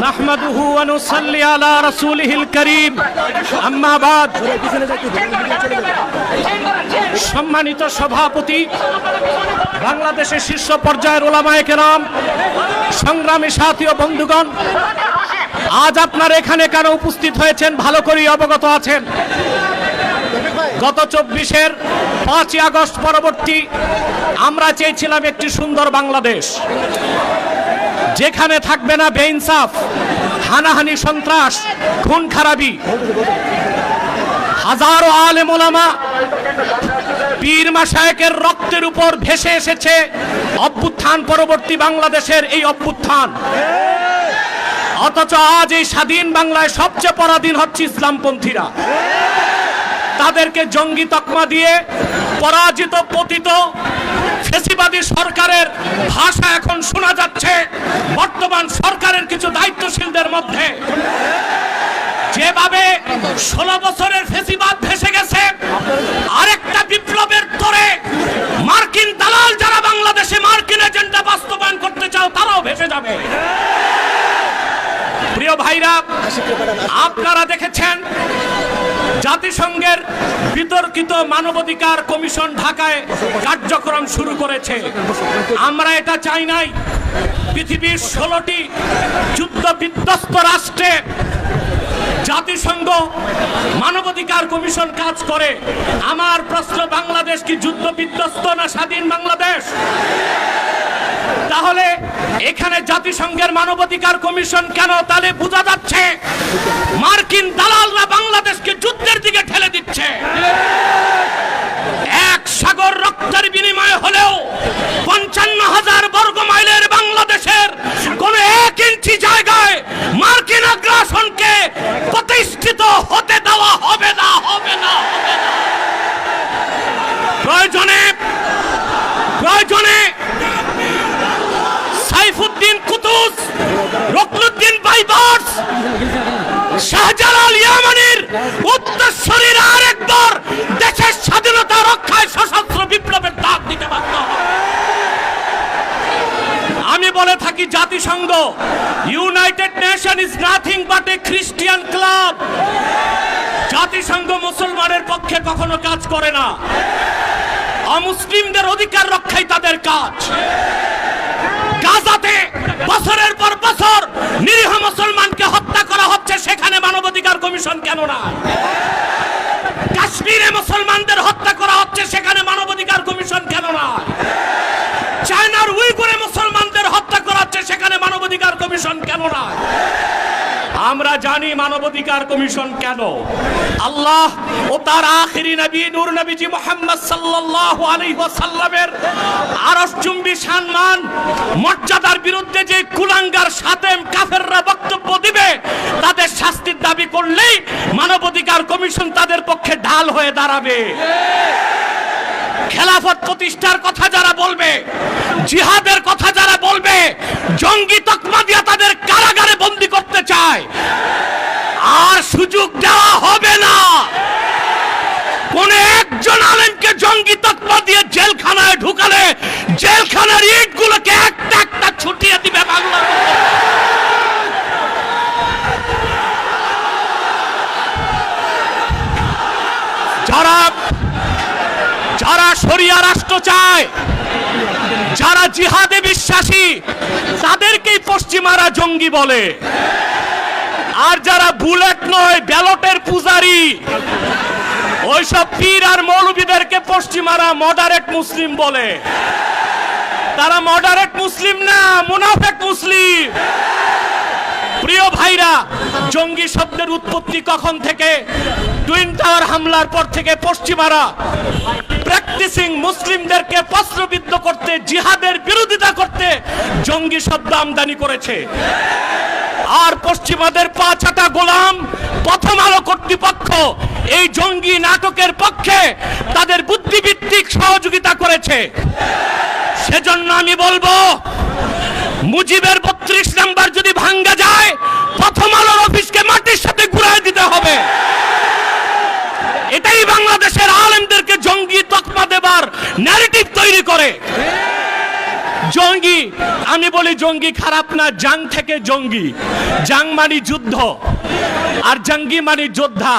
নাহমাদুহু ওয়া নুসাল্লি আলা রাসূলিহিল কারীম, আম্মা বাদ। সম্মানিত সভাপতি, বাংলাদেশের শীর্ষ পর্যায়ের ওলামায়ে কেরাম, সংগ্রামী সাথী ও বন্ধুগণ, আজ আপনারা এখানে কেন উপস্থিত হয়েছেন ভালো করেই অবগত আছেন। গত ২৪-এর ৫ই আগস্ট পরবর্তী আমরা চেয়েছিলাম একটি সুন্দর বাংলাদেশ, যেখানে থাকবে না বেইনসাফ, হানাহানি, সন্ত্রাস, খুন খারাপি। হাজারো আলেম ওলামা, পীর মাশায়েখের রক্তের উপর ভেসে এসেছে অভ্যুত্থান পরবর্তী বাংলাদেশের এই অভ্যুত্থান। অথচ আজ এই স্বাধীন বাংলায় সবচেয়ে পরাধীন হচ্ছে ইসলামপন্থীরা। তাদেরকে জঙ্গি তকমা দিয়ে পরাজিত পতিত ফ্যাসিবাদী সরকারের ভাষা এখন শোনা যাচ্ছে বর্তমান সরকারের কিছু দায়িত্বশীলদের মধ্যে। যেভাবে ১৬ বছরের ফ্যাসিবাদ ভেসে গেছে, আরেকটা বিপ্লবের তোরে মার্কিন দালাল যারা বাংলাদেশে মার্কিন এজেন্ডা বাস্তবায়ন করতে চাও তারাও ভেসে যাবে। প্রিয় ভাইরা, আপনারা দেখেছেন জাতিসংঘের বিতর্কিত মানবাধিকার কমিশন ঢাকায় কার্যক্রম শুরু করেছে। আমরা এটা চাই নাই। পৃথিবীর ১৬টি যুদ্ধ বিধ্বস্ত রাষ্ট্রে জাতিসংঘ মানবাধিকার কমিশন কাজ করে। আমার প্রশ্ন, বাংলাদেশ কি যুদ্ধ বিধ্বস্ত না স্বাধীন বাংলাদেশ? তাহলে এখানে জাতিসংঘের মানবাধিকার কমিশন কেন? তাহলে বোঝা যাচ্ছে মার্কিন দালালরা বাংলাদেশকে যুদ্ধের দিকে ঠেলে দিচ্ছে। এক সাগর রক্তের বিনিময়ে হলেও ৫৫,০০০ বর্গ মাইলের বাংলাদেশের কোন ১ ইঞ্চি জায়গায় মার্কিন আগ্রাসনকে প্রতিষ্ঠিত হতে দেওয়া হবে না, হবে না, হবে না। প্রয়োজনে সাইফুদ্দিন কুতুস, রুকনুদ্দিন বাইবার্স, শাহজালাল ইয়ামানির উত্তরসূরিরা আরেকবার দেশের স্বাধীনতা রক্ষায় সশস্ত্র বিপ্লবের ডাক দিতে বাধ্য হবে। আমি বলে থাকি, জাতিসংঘ, United nation is nothing but A Christian club. জাতিসংঘ মুসলমানের পক্ষে কখনো কাজ করে না। অমুসলিমদের অধিকার রক্ষাই তাদের কাজ। গাজাতে বছরের পর বছর নিরীহ মুসলমানকে হত্যা করা হচ্ছে, সেখানে মানবাধিকার কমিশন কেন না? কাশ্মীরে মুসলমানদের হত্যা করা হচ্ছে, সেখানে মানবাধিকার কমিশন কেন না? চায়নার উইগুরে মুসলমানদের হত্যা করা হচ্ছে, সেখানে মানবাধিকার কমিশন কেন না? আমরা জানি মানবাধিকার কমিশন কেন। আল্লাহ ও তার আখিরি নবী নূর নবীজি মুহাম্মদ সাল্লাল্লাহু আলাইহি ওয়াসাল্লামের আরশচুম্বী সম্মান মর্যাদার বিরুদ্ধে যে কুলাঙ্গার সাতেম কাফেররা বক্তব্য দিবে, তাদের শাস্তির দাবি করলেই মানবাধিকার কমিশন তাদের পক্ষে ঢাল হয়ে দাঁড়াবে। খেলাফত প্রতিষ্ঠার কথা যারা বলবে, জিহাদের কথা যারা বলবে, জঙ্গি তকমা দিয়ে তাদের কারাগারে বন্দী করতে চায়, আর সুযোগ দেওয়া হবে না। কোন একজন আলেমকে জঙ্গি তকমা দিয়ে জেলখানায় ঢুকালে জেলখানার ইটগুলোকে একটা একটা ছুটিয়ে দিবে বাংলা। যারা শরিয়া রাষ্ট্র চায়, যারা জিহাদে বিশ্বাসী, তাদেরকেই পশ্চিমারা জঙ্গি বলে। আর যারা বুলেট নয়, ব্যালটের পূজারি, ওইসব পীর আর মৌলবীদেরকে পশ্চিমারা মডারেট মুসলিম বলে। তারা মডারেট মুসলিম না, মুনাফিক মুসলিম। প্রিয় ভাইরা, জঙ্গি শব্দের উৎপত্তি কখন থেকে? টুইন টাওয়ার হামলার পর থেকে পশ্চিমারা প্র্যাকটিসিং মুসলিমদেরকে প্রশ্নবিদ্ধ করতে, জিহাদের বিরোধিতা করতে জঙ্গি শব্দ আমদানি করেছে। আর পশ্চিমাদের পা চাটা গোলাম প্রথম আলো কর্তৃপক্ষ এই জঙ্গি নাটকের পক্ষে তাদের বুদ্ধিভিত্তিক সহযোগিতা করেছে। সেজন্য আমি বলবো, মুজিবের ৩২ নাম্বার যদি ভাঙ্গা যায়, প্রথম আলোর অফিসকে মাটির সাথে ঘুরায় দিতে হবে। এটাই বাংলাদেশের আলেমদেরকে জঙ্গি তকমা দেবার ন্যারেটিভ তৈরি করে। জঙ্গি আমি বলি জঙ্গি খারাপ না, জাং থেকে জঙ্গি। জাং মানে যুদ্ধ আর জঙ্গি মানে যোদ্ধা।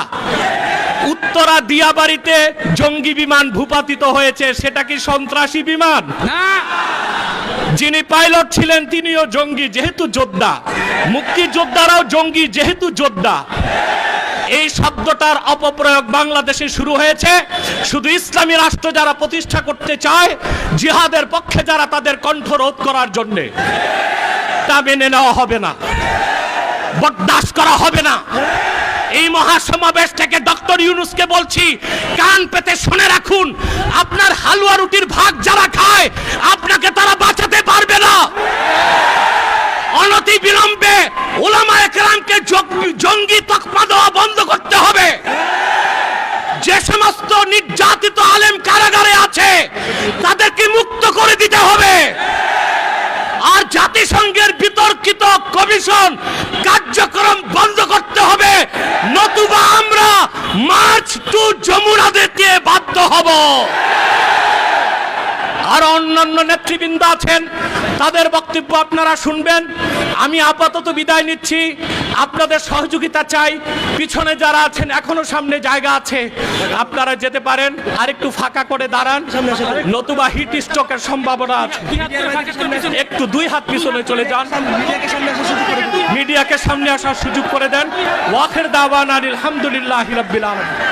উত্তরা দিয়াবাড়িতে জঙ্গি বিমান ভূপাতিত হয়েছে, সেটা কি সন্ত্রাসী বিমান? না। যিনি পাইলট ছিলেন তিনিও জঙ্গি যেহেতু যোদ্ধা, মুক্তিযোদ্ধারাও জঙ্গি যেহেতু যোদ্ধা। এই শব্দটার অপপ্রয়োগ বাংলাদেশে শুরু হয়েছে শুধু ইসলামী রাষ্ট্র যারা প্রতিষ্ঠা করতে চায়, জিহাদের পক্ষে যারা, তাদের কণ্ঠ রোধ করার জন্যে। তা মেনে নেওয়া হবে না, বরদাস্ত করা হবে না। এই মহাসমাবেশ থেকে ডক্টর ইউনূসকে বলছি, কান পেতে শুনে রাখুন, আপনার হালুয়া রুটির ভাগ যারা খায় আপনাকে তারা বাঁচাতে পারবে না। অনতি বিলম্বে উলামায়ে কেরামকে জঙ্গি তকমা দেওয়া বন্ধ করতে হবে। যে সমস্ত নির্যাতিত আলেম কারাগারে আছে তাদেরকে মুক্ত করে দিতে হবে। আর জাতিসংঘের বিতর্কিত কমিশন কার্যক্রম বন্ধ করতে হবে, নতুবা আমরা মার্চ টু যমুনা দিতে বাধ্য হব। আর অন্যান্য নেতৃবৃন্দ আছেন, তাদের বক্তব্য আপনারা শুনবেন। আমি আপাতত বিদায় নিচ্ছি, আপনাদের সহযোগিতা চাই। পিছনে যারা আছেন এখনো সামনে জায়গা আছে, আপনারা যেতে পারেন। আর একটু ফাঁকা করে দাঁড়ান, নতুবা হিট স্ট্রোকের সম্ভাবনা আছে। একটু 2 হাত পিছনে চলে যান, মিডিয়াকে সামনে আসার সুযোগ করে দেন। ওয়াখির দাওয়ানা আলহামদুলিল্লাহি রাব্বিল আলামিন।